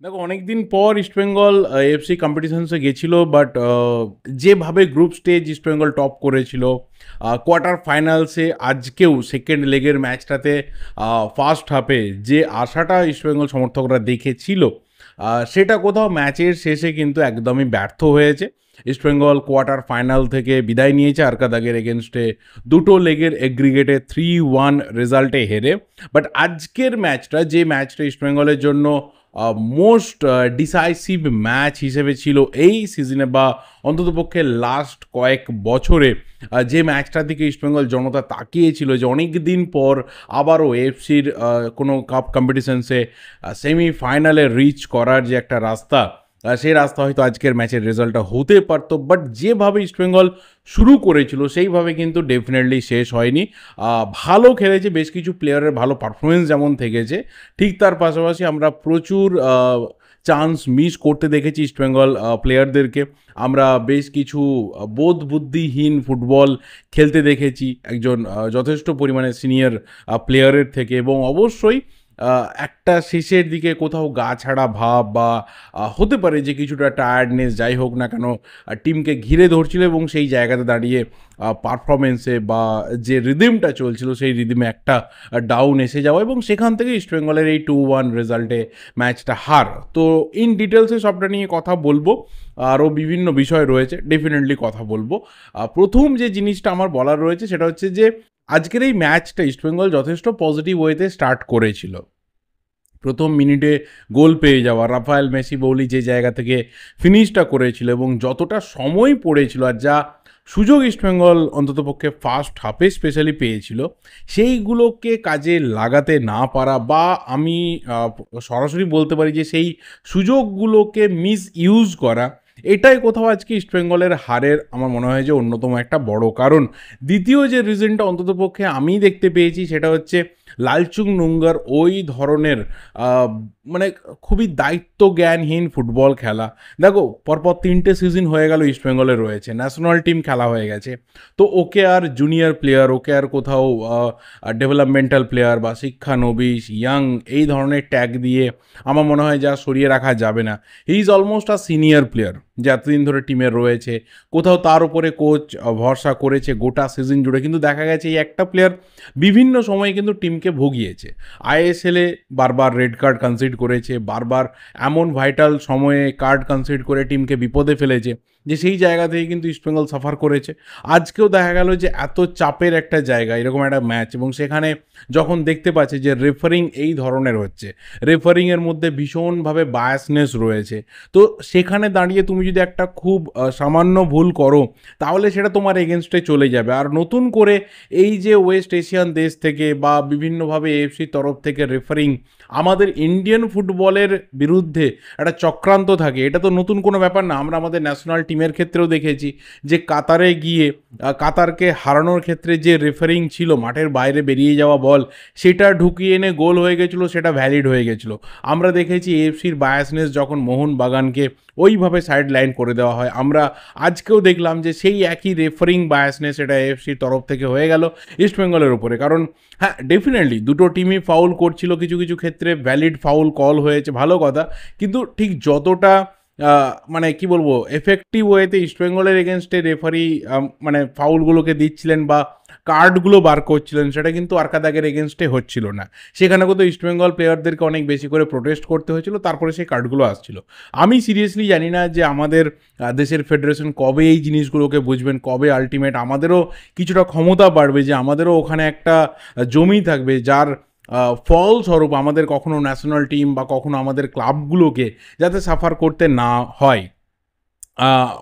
দেখো অনেকদিন পর ইস্টবেঙ্গল এএফসি কম্পিটিশনসে গেছিল, বাট যেভাবে গ্রুপ স্টেজ ইস্টবেঙ্গল টপ করেছিল, কোয়ার্টার ফাইনালসে আজকেও সেকেন্ড লেগের ম্যাচটাতে ফার্স্ট হাফে যে আশাটা ইস্টবেঙ্গল সমর্থকরা দেখেছিল, সেটা কোথাও ম্যাচের শেষে কিন্তু একদমই ব্যর্থ হয়েছে। ইস্টবেঙ্গল কোয়ার্টার ফাইনাল থেকে বিদায় নিয়েছে আরকাদাগের এগেনস্টে দুটো লেগের এগ্রিগেটে 3-1 রেজাল্টে হেরে। বাট আজকের ম্যাচটা, যে ম্যাচটা ইস্টবেঙ্গলের জন্য মোস্ট ডিসাইসিভ ম্যাচ হিসেবে ছিল এই সিজনে, বা অন্ততপক্ষে লাস্ট কয়েক বছরে, যে ম্যাচটার দিকে ইস্টবেঙ্গল জনতা তাকিয়েছিল যে অনেক দিন পর আবারও এফসির কোনো কাপ কম্পিটিশনসে সেমিফাইনালে রিচ করার যে একটা রাস্তা, সেই রাস্তা হয়তো আজকের ম্যাচের রেজাল্টটা হতে পারতো। বাট যেভাবে ইস্টবেঙ্গল শুরু করেছিল সেইভাবে কিন্তু ডেফিনেটলি শেষ হয়নি। ভালো খেলেছে, বেশ কিছু প্লেয়ারের ভালো পারফরমেন্স যেমন থেকেছে, ঠিক তার পাশাপাশি আমরা প্রচুর চান্স মিস করতে দেখেছি ইস্টবেঙ্গল প্লেয়ারদেরকে। আমরা বেশ কিছু বোধ বুদ্ধিহীন ফুটবল খেলতে দেখেছি একজন যথেষ্ট পরিমাণে সিনিয়র প্লেয়ারের থেকে, এবং অবশ্যই একটা শেষের দিকে কোথাও গা ছাড়া ভাব, বা হতে পারে যে কিছুটা টায়ার্ডনেস, যাই হোক না কেন, টিমকে ঘিরে ধরছিল এবং সেই জায়গাতে দাঁড়িয়ে পারফরমেন্সে বা যে রিদিমটা চলছিল সেই রিদিমে একটা ডাউন এসে যাওয়া, এবং সেখান থেকে ইস্টবেঙ্গলের এই 2-1 রেজাল্টে ম্যাচটা হার। তো ইন ডিটেলসে সবটা নিয়ে কথা বলবো, আরও বিভিন্ন বিষয় রয়েছে, ডেফিনেটলি কথা বলবো। প্রথম যে জিনিসটা আমার বলার রয়েছে সেটা হচ্ছে যে আজকের এই ম্যাচটা ইস্টবেঙ্গল যথেষ্ট পজিটিভ ওয়েতে স্টার্ট করেছিল। প্রথম মিনিটে গোল পেয়ে যাওয়া, রাফায়েল মেসি বৌলি যে জায়গা থেকে ফিনিশটা করেছিল, এবং যতটা সময় পড়েছিল আর যা সুযোগ ইস্টবেঙ্গল অন্ততপক্ষে ফার্স্ট হাফে স্পেশালি পেয়েছিল, সেইগুলোকে কাজে লাগাতে না পারা, বা আমি সরাসরি বলতে পারি যে সেই সুযোগগুলোকে মিস ইউজ করা, এটাই কোথাও আজকে ইস্টবেঙ্গলের হারের আমার মনে হয় যে অন্যতম একটা বড় কারণ। দ্বিতীয় যে রিজনটা অন্ততপক্ষে আমি দেখতে পেয়েছি সেটা হচ্ছে লালচুং নুঙ্গার ওই ধরনের মানে খুবই দায়িত্ব জ্ঞানহীন ফুটবল খেলা। দেখো পরপর 3টে সিজন হয়ে গেল ইস্টবেঙ্গলে রয়েছে, ন্যাশনাল টিম খেলা হয়ে গেছে, তো ওকে আর জুনিয়র প্লেয়ার, ওকে আর কোথাও ডেভেলপমেন্টাল প্লেয়ার বা শিক্ষানবিশ ইয়াং এই ধরনের ট্যাগ দিয়ে আমার মনে হয় যা সরিয়ে রাখা যাবে না। He is almost a senior player যে এতদিন ধরে টিমে রয়েছে, কোথাও তার উপরে কোচ ভরসা করেছে গোটা সিজন জুড়ে, কিন্তু দেখা গেছে এই একটা প্লেয়ার বিভিন্ন সময়ে কিন্তু টিমকে ভুগিয়েছে। আইএসএলে বারবার রেড কার্ড কনসিড করেছে, বারবার এমন ভাইটাল সময়ে কার্ড কনসিড করে টিমকে বিপদে ফেলেছে, যে সেই জায়গা থেকে কিন্তু ইস্টবেঙ্গল সাফার করেছে। আজকেও দেখা গেল যে এত চাপের একটা জায়গা, এরকম একটা ম্যাচ, এবং সেখানে যখন দেখতে পাচ্ছে যে রেফারিং এই ধরনের হচ্ছে, রেফারিংয়ের মধ্যে ভীষণভাবে বায়াসনেস রয়েছে, তো সেখানে দাঁড়িয়ে তুমি যদি একটা খুব সামান্য ভুল করো তাহলে সেটা তোমার এগেনস্টে চলে যাবে। আর নতুন করে এই যে ওয়েস্ট এশিয়ান দেশ থেকে বা বিভিন্নভাবে এএফসির তরফ থেকে রেফারিং আমাদের ইন্ডিয়ান ফুটবলের বিরুদ্ধে একটা চক্রান্ত থাকে, এটা তো নতুন কোনো ব্যাপার না। আমরা আমাদের ন্যাশনাল টিমের ক্ষেত্রেও দেখেছি যে কাতারে গিয়ে কাতারকে হারানোর ক্ষেত্রে যে রেফারিং ছিল, মাঠের বাইরে বেরিয়ে যাওয়া বল সেটা ঢুকিয়ে এনে গোল হয়ে গেছিলো, সেটা ভ্যালিড হয়ে গেছিলো। আমরা দেখেছি এএফসির বায়াসনেস যখন মোহনবাগানকে ওইভাবে সাইড লাইন করে দেওয়া হয়, আমরা আজকেও দেখলাম যে সেই একই রেফারিং বায়াসনেস এটা এএফসির তরফ থেকে হয়ে গেল ইস্টবেঙ্গলের উপরে। কারণ হ্যাঁ, ডেফিনেটলি দুটো টিমই ফাউল করছিল, কিছু কিছু ক্ষেত্রে ভ্যালিড ফাউল কল হয়েছে, ভালো কথা, কিন্তু ঠিক যতটা মানে কি বলবো এফেক্টিভ ওয়েতে ইস্টবেঙ্গলের এগেনস্টে রেফারি মানে ফাউলগুলোকে দিচ্ছিলেন বা কার্ডগুলো বার করছিলেন, সেটা কিন্তু আরকাদাগের এগেনস্টে হচ্ছিল না। সেখানে কিন্তু ইস্টবেঙ্গল প্লেয়ারদেরকে অনেক বেশি করে প্রোটেস্ট করতে হয়েছিল, তারপরে সেই কার্ডগুলো আসছিল। আমি সিরিয়াসলি জানি না যে আমাদের দেশের ফেডারেশন কবে এই জিনিসগুলোকে বুঝবেন, কবে আলটিমেট আমাদেরও কিছুটা ক্ষমতা বাড়বে, যে আমাদেরও ওখানে একটা জমি থাকবে যার ফলস্বরূপ আমাদের কখনো ন্যাশনাল টিম বা কখনো আমাদের ক্লাবগুলোকে যাতে সাফার করতে না হয়।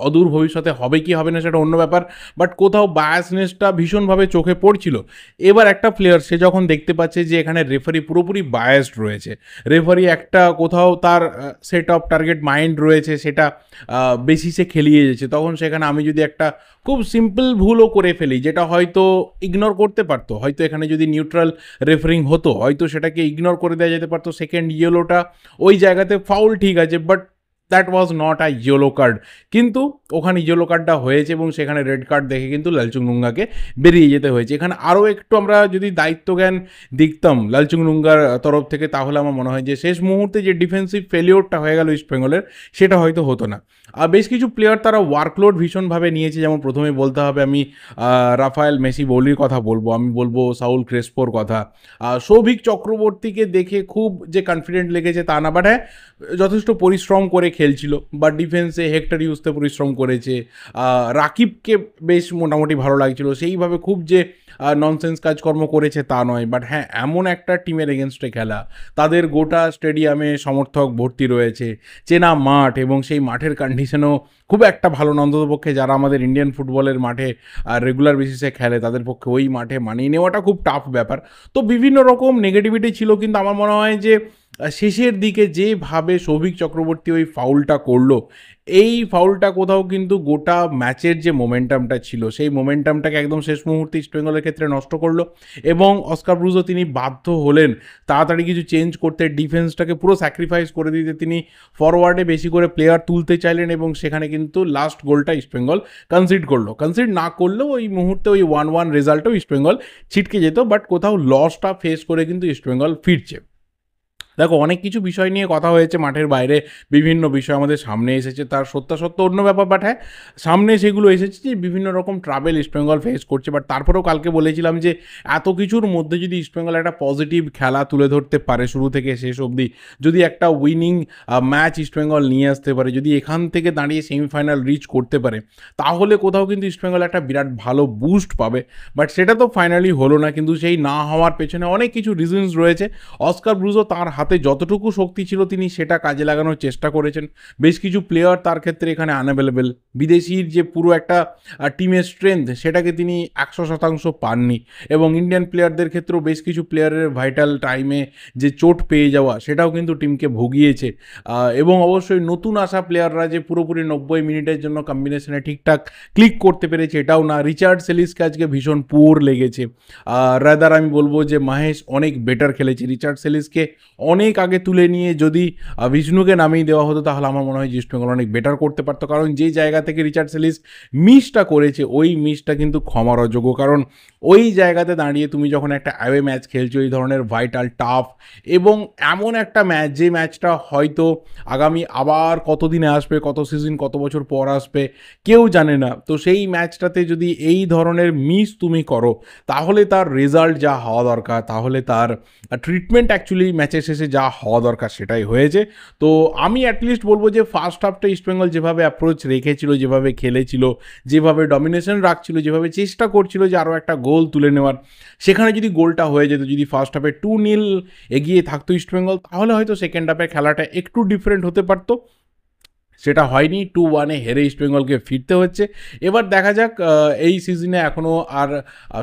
অদূর ভবিষ্যতে হবে কি হবে না সেটা অন্য ব্যাপার, বাট কোথাও বায়াসনেসটা ভীষণভাবে চোখে পড়ছিল। এবার একটা প্লেয়ার সে যখন দেখতে পাচ্ছে যে এখানে রেফারি পুরোপুরি বায়াসড রয়েছে, রেফারি একটা কোথাও তার সেট অফ টার্গেট মাইন্ড রয়েছে, সেটা বেশি সে খেলিয়ে যাচ্ছে, তখন সেখানে আমি যদি একটা খুব সিম্পল ভুলও করে ফেলি যেটা হয়তো ইগনোর করতে পারতো, হয়তো এখানে যদি নিউট্রাল রেফারিং হতো হয়তো সেটাকে ইগনোর করে দেওয়া যেতে পারতো, সেকেন্ড ইয়েলোটা ওই জায়গাতে ফাউল ঠিক আছে, but that was not a yellow card, কিন্তু ওখানে ইয়েলো কার্ডটা হয়েছে এবং সেখানে রেড কার্ড দেখে কিন্তু লালচুংনুঙ্গাকে বেরিয়ে যেতে হয়েছে। এখানে আরও একটু আমরা যদি দায়িত্বজ্ঞান দেখতাম লালচুংনুঙ্গার তরফ থেকে, তাহলে আমার মনে হয় যে শেষ মুহূর্তে যে ডিফেন্সিভ ফেলিওরটা হয়ে গেল ইস্টবেঙ্গলের, সেটা হয়তো হতো না। আর বেশ কিছু প্লেয়ার তারা ওয়ার্কলোড ভীষণভাবে নিয়েছে, যেমন প্রথমে বলতে হবে আমি রাফায়েল মেসি বৌলির কথা বলবো, আমি বলবো সাউল ক্রেসপোর কথা। সৌভিক চক্রবর্তীকে দেখে খুব যে কনফিডেন্ট লেগেছে তা না, বাট হ্যাঁ যথেষ্ট পরিশ্রম করে খেলছিল, বা ডিফেন্সে হেক্টর ইউজতে পরিশ্রম করেছে। রাকিবকে বেশ মোটামুটি ভালো লাগছিল, সেইভাবে খুব যে ননসেন্স কাজকর্ম করেছে তা নয়, বাট হ্যাঁ এমন একটা টিমের এগেনস্টে খেলা, তাদের গোটা স্টেডিয়ামে সমর্থক ভর্তি রয়েছে, চেনা মাঠ, এবং সেই মাঠের কন্ডিশনও খুব একটা ভালো না, অন্ততপক্ষে যারা আমাদের ইন্ডিয়ান ফুটবলের মাঠে রেগুলার বেসিসে খেলে তাদের পক্ষে ওই মাঠে মানিয়ে নেওয়াটা খুব টাফ ব্যাপার। তো বিভিন্ন রকম নেগেটিভিটি ছিল, কিন্তু আমার মনে হয় যে শেষের দিকে যেভাবে সৌভিক চক্রবর্তী ওই ফাউলটা করলো, এই ফাউলটা কোথাও কিন্তু গোটা ম্যাচের যে মোমেন্টামটা ছিল সেই মোমেন্টামটাকে একদম শেষ মুহূর্তে ইস্টবেঙ্গলের ক্ষেত্রে নষ্ট করলো, এবং অস্কার ব্রুজও তিনি বাধ্য হলেন তাড়াতাড়ি কিছু চেঞ্জ করতে, ডিফেন্সটাকে পুরো স্যাক্রিফাইস করে দিতে তিনি ফরওয়ার্ডে বেশি করে প্লেয়ার তুলতে চাইলেন, এবং সেখানে কিন্তু লাস্ট গোলটা ইস্টবেঙ্গল কনসিড না করলেও ওই মুহূর্তে ওই 1-1 রেজাল্টও ইস্টবেঙ্গল ছিটকে যেত, বাট কোথাও লসটা ফেস করে কিন্তু ইস্টবেঙ্গল ফিরছে। দেখো অনেক কিছু বিষয় নিয়ে কথা হয়েছে মাঠের বাইরে, বিভিন্ন বিষয় আমাদের সামনে এসেছে, তার সত্যাসত্য অন্য ব্যাপার, বাট হ্যাঁ সামনে সেগুলো এসেছে যে বিভিন্ন রকম ট্রাভেল ইস্টবেঙ্গল ফেস করছে। বাট তারপরেও কালকে বলেছিলাম যে এত কিছুর মধ্যে যদি ইস্টবেঙ্গল একটা পজিটিভ খেলা তুলে ধরতে পারে শুরু থেকে শেষ অবধি, যদি একটা উইনিং ম্যাচ ইস্টবেঙ্গল নিয়ে আসতে পারে, যদি এখান থেকে দাঁড়িয়ে সেমিফাইনাল রিচ করতে পারে, তাহলে কোথাও কিন্তু ইস্টবেঙ্গল একটা বিরাট ভালো বুস্ট পাবে। বাট সেটা তো ফাইনালি হলো না, কিন্তু সেই না হওয়ার পেছনে অনেক কিছু রিজনস রয়েছে। অস্কার ব্রুজও তার হাতে যতটুকু শক্তি ছিল তিনি সেটা কাজে লাগানোর চেষ্টা করেছেন। বেশ কিছু প্লেয়ার তার ক্ষেত্রে এখানে আনঅ্যাভেলেবেল, বিদেশির যে পুরো একটা টিমের স্ট্রেংথ সেটাকে তিনি 100% পাননি, এবং ইন্ডিয়ান প্লেয়ারদের ক্ষেত্রেও বেশ কিছু প্লেয়ারের ভাইটাল টাইমে যে চোট পেয়ে যাওয়া সেটাও কিন্তু টিমকে ভুগিয়েছে। এবং অবশ্যই নতুন আসা প্লেয়াররা যে পুরোপুরি 90 মিনিটের জন্য কম্বিনেশনে ঠিকঠাক ক্লিক করতে পেরেছে এটাও না। রিচার্ড সেলিসকে আজকে ভীষণ পুয়ার লেগেছে, রাদার আমি বলবো যে মহেশ অনেক বেটার খেলেছে। রিচার্ড সেলিসকে অনেক আগে তুলে নিয়ে যদি বিষ্ণুকে নামিয়ে দেওয়া হতো তাহলে আমার মনে হয় যে ইস্টবেঙ্গল অনেক বেটার করতে পারতো, কারণ যে জায়গা থেকে রিচার্ড সেলিস মিসটা করেছে ওই মিসটা কিন্তু ক্ষমার অযোগ্য। কারণ ওই জায়গাতে দাঁড়িয়ে তুমি যখন একটা অ্যাওয়ে ম্যাচ খেলছো, এই ধরনের ভাইটাল টাফ, এবং এমন একটা ম্যাচ যে ম্যাচটা হয়তো আগামী আবার কতদিনে আসবে, কত সিজন কত বছর পর আসবে কেউ জানে না, তো সেই ম্যাচটাতে যদি এই ধরনের মিস তুমি করো তাহলে তার রেজাল্ট যা হওয়া দরকার, তাহলে তার ট্রিটমেন্ট অ্যাকচুয়ালি ম্যাচের শেষে যা হওয়া দরকার সেটাই হয়েছে। তো আমি অ্যাটলিস্ট বলবো যে ফার্স্ট হাফটা ইস্টবেঙ্গল যেভাবে অ্যাপ্রোচ রেখেছিল, যেভাবে খেলেছিল, যেভাবে ডমিনেশন রাখছিল, যেভাবে চেষ্টা করছিল যে আরও একটা গোল তুলে নেওয়ার, সেখানে যদি গোলটা হয়ে যেত, যদি ফার্স্ট হাফে 2-0 এগিয়ে থাকতো ইস্টবেঙ্গল, তাহলে হয়তো সেকেন্ড হাফে খেলাটা একটু ডিফারেন্ট হতে পারতো। সেটা হয়নি, 2-1 হেরে ইস্টবেঙ্গলকে ফিরতে হচ্ছে। এবার দেখা যাক, এই সিজনে এখনও আর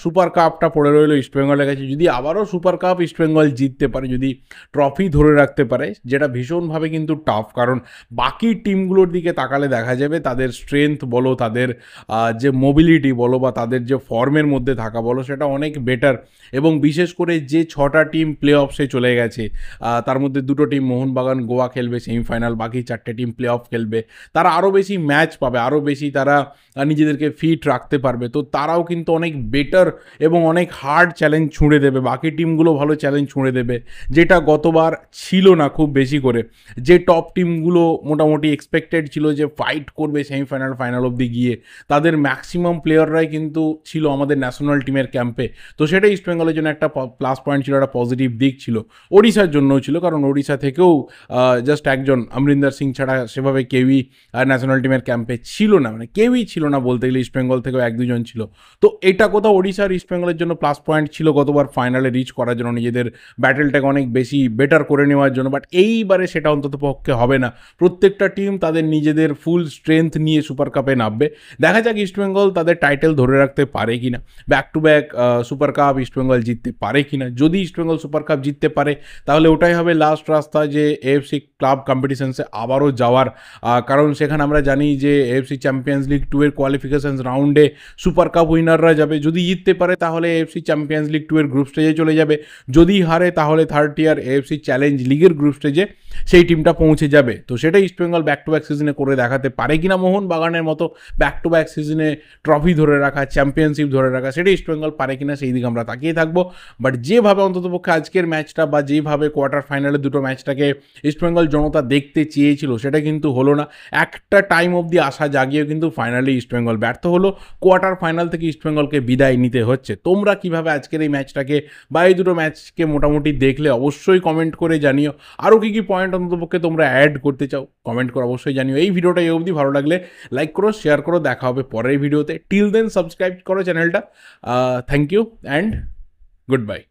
সুপার কাপটা পড়ে রইল ইস্টবেঙ্গলের কাছে, যদি আবারও সুপার কাপ ইস্টবেঙ্গল জিততে পারে, যদি ট্রফি ধরে রাখতে পারে, যেটা ভীষণভাবে কিন্তু টাফ, কারণ বাকি টিমগুলোর দিকে তাকালে দেখা যাবে তাদের স্ট্রেংথ বলো, তাদের যে মোবিলিটি বলো, বা তাদের যে ফর্মের মধ্যে থাকা বলো, সেটা অনেক বেটার। এবং বিশেষ করে যে 6টা টিম প্লে অফসে চলে গেছে, তার মধ্যে 2টো টিম মোহনবাগান গোয়া খেলবে সেমিফাইনাল, বাকি 4টে টিম প্লে অফ খেলবে, তারা আরও বেশি ম্যাচ পাবে, আরও বেশি তারা নিজেদেরকে ফিট রাখতে পারবে, তো তারাও কিন্তু অনেক বেটার এবং অনেক হার্ড চ্যালেঞ্জ ছুঁড়ে দেবে, বাকি টিমগুলো ভালো চ্যালেঞ্জ ছুঁড়ে দেবে, যেটা গতবার ছিল না খুব বেশি করে। যে টপ টিমগুলো মোটামুটি এক্সপেক্টেড ছিল যে ফাইট করবে সেমিফাইনাল ফাইনাল অবধি গিয়ে, তাদের ম্যাক্সিমাম প্লেয়াররাই কিন্তু ছিল আমাদের ন্যাশনাল টিমের ক্যাম্পে, তো সেটা ইস্টবেঙ্গলের জন্য একটা প্লাস পয়েন্ট ছিল, একটা পজিটিভ দিক ছিল। ওড়িশার জন্যও ছিল, কারণ ওড়িশা থেকেও জাস্ট একজন অমরিন্দর সিং ছাড়া সেভাবে কেউই ন্যাশনাল টিমের ক্যাম্পে ছিল না, মানে কেউই ছিল না বলতে গেলে, ইস্টবেঙ্গল থেকেও 1-2 জন ছিল। তো এটা কোথাও ওড়িশার ইস্টবেঙ্গলের জন্য প্লাস পয়েন্ট ছিল গতবার ফাইনালে রিচ করার জন্য, নিজেদের ব্যাটেলটাকে অনেক বেশি বেটার করে নেওয়ার জন্য, বাট এইবারে সেটা অন্তত পক্ষে হবে না। প্রত্যেকটা টিম তাদের নিজেদের ফুল স্ট্রেংথ নিয়ে সুপার কাপে নামবে। দেখা যাক ইস্টবেঙ্গল তাদের টাইটেল ধরে রাখতে পারে কিনা, back to back super cup East Bengal জিততে পারে কিনা। যদি ইস্টবেঙ্গল সুপার কাপ জিততে পারে তাহলে ওটাই হবে লাস্ট রাস্তা যে এএফসি ক্লাব কম্পিটিশনসে আবারও যাওয়ার, কারণ সেখানে আমরা জানি যে এএফসি চ্যাম্পিয়ন্স লিগ 2 এর কোয়ালিফিকেশন রাউন্ডে সুপার কাপ উইনাররা যাবে, যদি জিততে পারে তাহলে এএফসি চ্যাম্পিয়ন্স লিগ 2 এর গ্রুপ স্টেজে চলে যাবে, যদি হারে তাহলে থার্ড টিয়ার এএফসি চ্যালেঞ্জ লিগের গ্রুপ স্টেজে সেই টিমটা পৌঁছে যাবে। তো সেটাই ইস্টবেঙ্গল ব্যাক টু ব্যাক সিজনে করে দেখাতে পারে কিনা মোহনবাগানের মতো ব্যাক টু ব্যাক সিজনে ট্রফি ধরে রাখা, চ্যাম্পিয়নশিপ ধরে রাখা, সেটা ইস্টবেঙ্গল পারে কিনা সেই দিকে আমরা তাকিয়ে থাকবো। বাট যেভাবে অন্ততপক্ষে আজকের ম্যাচটা বা যেভাবে কোয়ার্টার ফাইনালের দুটো ম্যাচটাকে ইস্টবেঙ্গল জনতা দেখতে চেয়েছিল সেটা কিন্তু হলো না। একটা টাইম অবধি আশা জাগিয়েও কিন্তু ফাইনালি ইস্টবেঙ্গল ব্যর্থ হলো, কোয়ার্টার ফাইনাল থেকে ইস্টবেঙ্গলকে বিদায় নিতে হচ্ছে। তোমরা কিভাবে আজকের এই ম্যাচটাকে বা এই দুটো ম্যাচকে মোটামুটি দেখলে অবশ্যই কমেন্ট করে জানিও। আরও কী কী পয়েন্ট অন্ততপক্ষে তোমরা অ্যাড করতে চাও কমেন্ট করে অবশ্যই জানিও। এই ভিডিওটা এই অবধি ভালো লাগলে লাইক করো, শেয়ার করো, দেখা হবে পরের ভিডিওতে। টিল দেন সাবস্ক্রাইব করো চ্যানেলটা। Thank you and good bye.